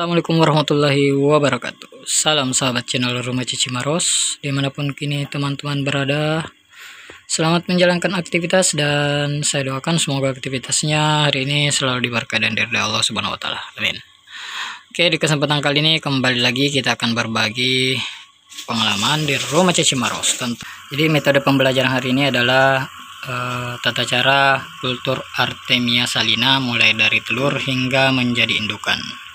Assalamualaikum warahmatullahi wabarakatuh. Salam sahabat channel Rumah Cici Maros, dimanapun kini teman-teman berada. Selamat menjalankan aktivitas dan saya doakan semoga aktivitasnya hari ini selalu diberkahi dan diridhai Allah Subhanahu Wa Taala. Amin. Oke, di kesempatan kali ini kembali lagi kita akan berbagi pengalaman di Rumah Cici Maros. Jadi metode pembelajaran hari ini adalah tata cara kultur Artemia salina mulai dari telur hingga menjadi indukan.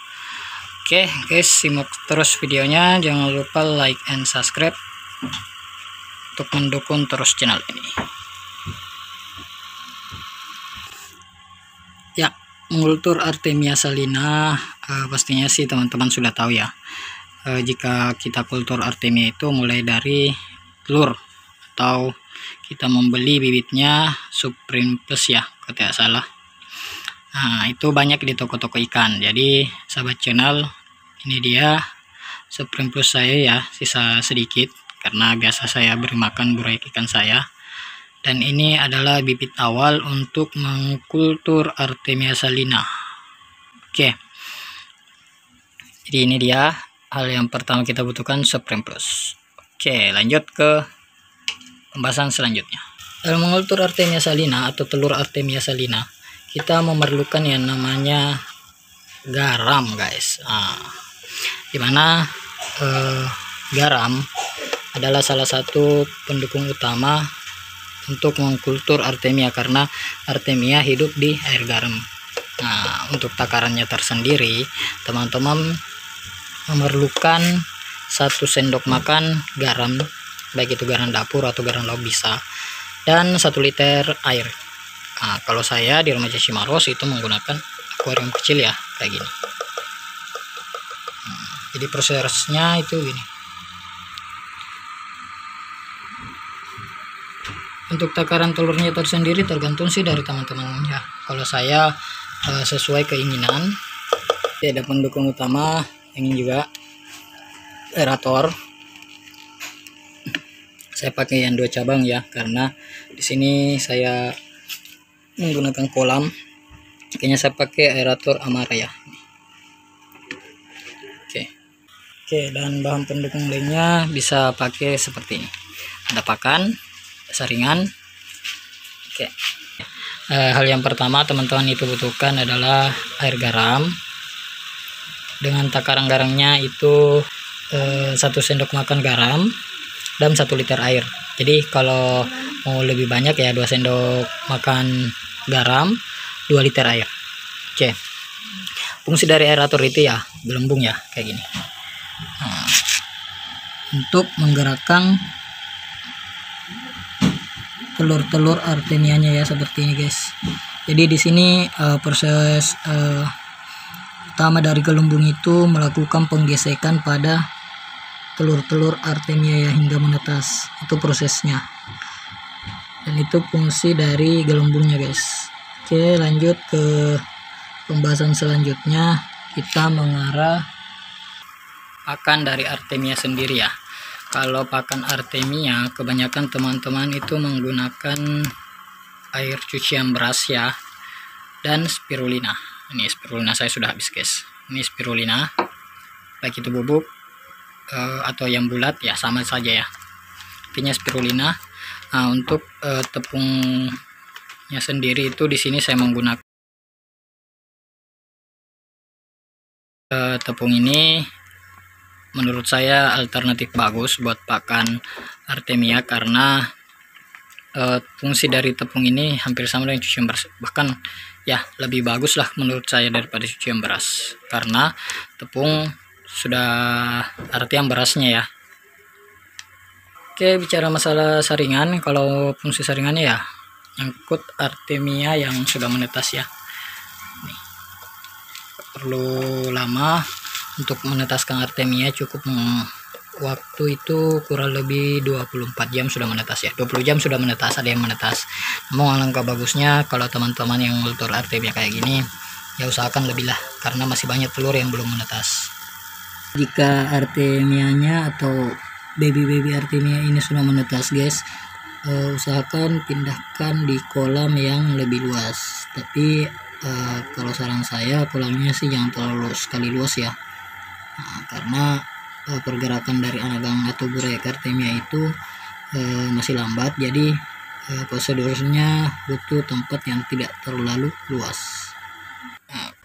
Oke guys, simak terus videonya, jangan lupa like and subscribe untuk mendukung terus channel ini. Ya, kultur Artemia salina pastinya sih teman-teman sudah tahu ya. Jika kita kultur Artemia itu mulai dari telur atau kita membeli bibitnya Supreme Plus ya, kalau tidak salah. Nah, itu banyak di toko-toko ikan. Jadi sahabat channel, ini dia Supreme Plus saya ya, sisa sedikit karena biasa saya beri makan buraik ikan saya. Dan ini adalah bibit awal untuk mengkultur Artemia salina. Oke. Jadi ini dia hal yang pertama kita butuhkan, Supreme Plus. Oke, lanjut ke pembahasan selanjutnya. Dalam mengkultur Artemia salina atau telur Artemia salina, kita memerlukan yang namanya garam guys. Dimana garam adalah salah satu pendukung utama untuk mengkultur Artemia karena Artemia hidup di air garam. Nah, untuk takarannya tersendiri teman-teman memerlukan 1 sendok makan garam, baik itu garam dapur atau garam laut bisa, dan 1 liter air. Nah, kalau saya di Rumah Cici Maros itu menggunakan akuarium kecil ya, kayak gini. Jadi prosesnya itu gini. Untuk takaran telurnya tersendiri tergantung sih dari teman-teman ya. Kalau saya sesuai keinginan. Ada pendukung utama ini juga aerator. Saya pakai yang 2 cabang ya, karena di sini saya menggunakan kolam. Kayaknya saya pakai aerator Amara ya. Oke, dan bahan pendukung lainnya bisa pakai seperti ini. Ada pakan, saringan. Oke. Hal yang pertama teman-teman itu butuhkan adalah air garam. Dengan takaran garamnya itu 1 sendok makan garam dan 1 liter air. Jadi kalau mau lebih banyak ya 2 sendok makan garam, 2 liter air. Oke. Fungsi dari aerator itu ya gelembung ya, kayak gini. Nah, untuk menggerakkan telur-telur Artemianya ya, seperti ini guys. Jadi di sini proses utama dari gelembung itu melakukan penggesekan pada telur-telur Artemia ya hingga menetas. Itu prosesnya. Dan itu fungsi dari gelembungnya guys. Oke, lanjut ke pembahasan selanjutnya. Kita mengarah pakan dari Artemia sendiri ya. Kalau pakan Artemia kebanyakan teman-teman itu menggunakan air cucian beras ya, dan spirulina. Ini spirulina saya sudah habis guys. Ini spirulina, baik itu bubuk atau yang bulat ya sama saja ya, intinya spirulina. Nah, untuk tepungnya sendiri itu di sini saya menggunakan tepung ini. Menurut saya alternatif bagus buat pakan Artemia karena fungsi dari tepung ini hampir sama dengan cucian beras, bahkan ya lebih bagus lah menurut saya daripada cucian beras, karena tepung sudah artian berasnya ya. Oke, bicara masalah saringan, kalau fungsi saringannya ya nyangkut Artemia yang sudah menetas ya. Nih, perlu lama untuk menetaskan Artemia, cukup waktu itu kurang lebih 24 jam sudah menetas ya, 20 jam sudah menetas, ada yang menetas. Namun alangkah bagusnya kalau teman-teman yang kultur Artemia kayak gini ya usahakan lebih lah, karena masih banyak telur yang belum menetas. Jika Artemianya atau baby Artemia ini sudah menetas guys, usahakan pindahkan di kolam yang lebih luas. Tapi kalau saran saya kolamnya sih jangan terlalu sekali luas ya, Karena pergerakan dari anagang atau Buraya Artemia itu masih lambat, jadi prosedurnya butuh tempat yang tidak terlalu luas.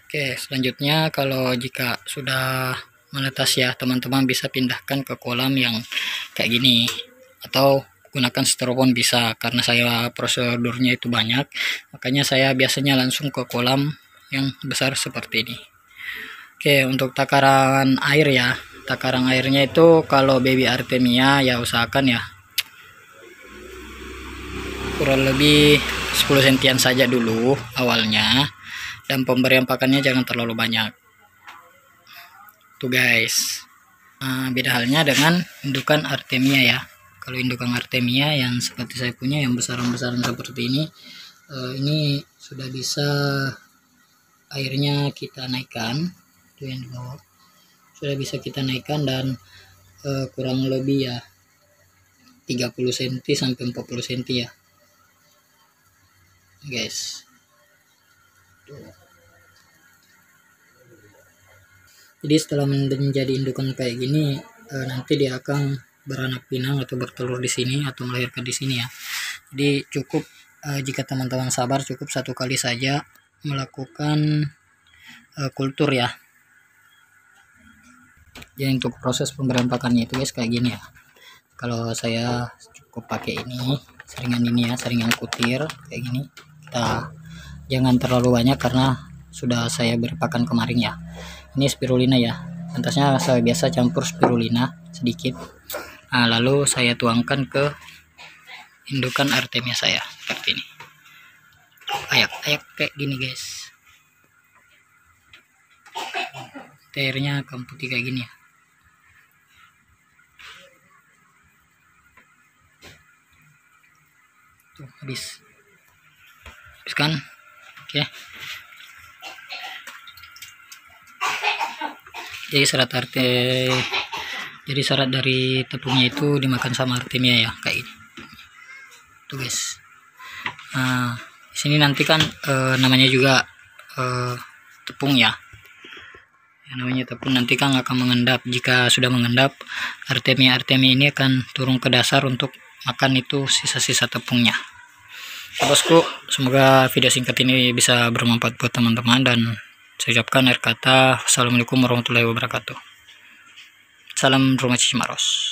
Oke, selanjutnya kalau jika sudah menetas ya, teman-teman bisa pindahkan ke kolam yang kayak gini, atau gunakan styrofoam bisa. Karena saya prosedurnya itu banyak, makanya saya biasanya langsung ke kolam yang besar seperti ini. Oke, untuk takaran air ya, takaran airnya itu kalau baby Artemia ya usahakan ya kurang lebih 10 sentian saja dulu awalnya, dan pemberian pakannya jangan terlalu banyak tuh guys. Beda halnya dengan indukan Artemia ya. Kalau indukan Artemia yang seperti saya punya yang besaran-besaran seperti ini sudah bisa airnya kita naikkan, itu yang di bawah sudah bisa kita naikkan, dan kurang lebih ya 30 cm sampai 40 cm ya guys. Jadi setelah menjadi indukan kayak gini, nanti dia akan beranak pinang atau bertelur di sini atau melahirkan di sini ya. Jadi cukup jika teman-teman sabar, cukup 1 kali saja melakukan kultur ya. Jadi untuk proses pemberian pakannya itu guys kayak gini ya. Kalau saya cukup pakai ini saringan ya, saringan kutir kayak gini. Kita jangan terlalu banyak karena sudah saya beri pakan kemarin ya. Ini spirulina ya, pantasnya saya biasa campur spirulina sedikit. Lalu saya tuangkan ke indukan Artemia saya seperti ini, ayak kayak gini guys. Airnya akan putih kayak gini ya. Tuh habis kan. Oke. Jadi syarat dari tepungnya itu dimakan sama Artemia ya, kayak ini tuh guys. Di sini nanti kan namanya juga tepung ya. Yang namanya tepung nanti kan akan mengendap. Jika sudah mengendap, Artemia ini akan turun ke dasar untuk makan itu sisa-sisa tepungnya. Bosku, semoga video singkat ini bisa bermanfaat buat teman-teman, dan saya ucapkan akhir kata, Assalamualaikum warahmatullahi wabarakatuh. Salam Rumah Cici Maros.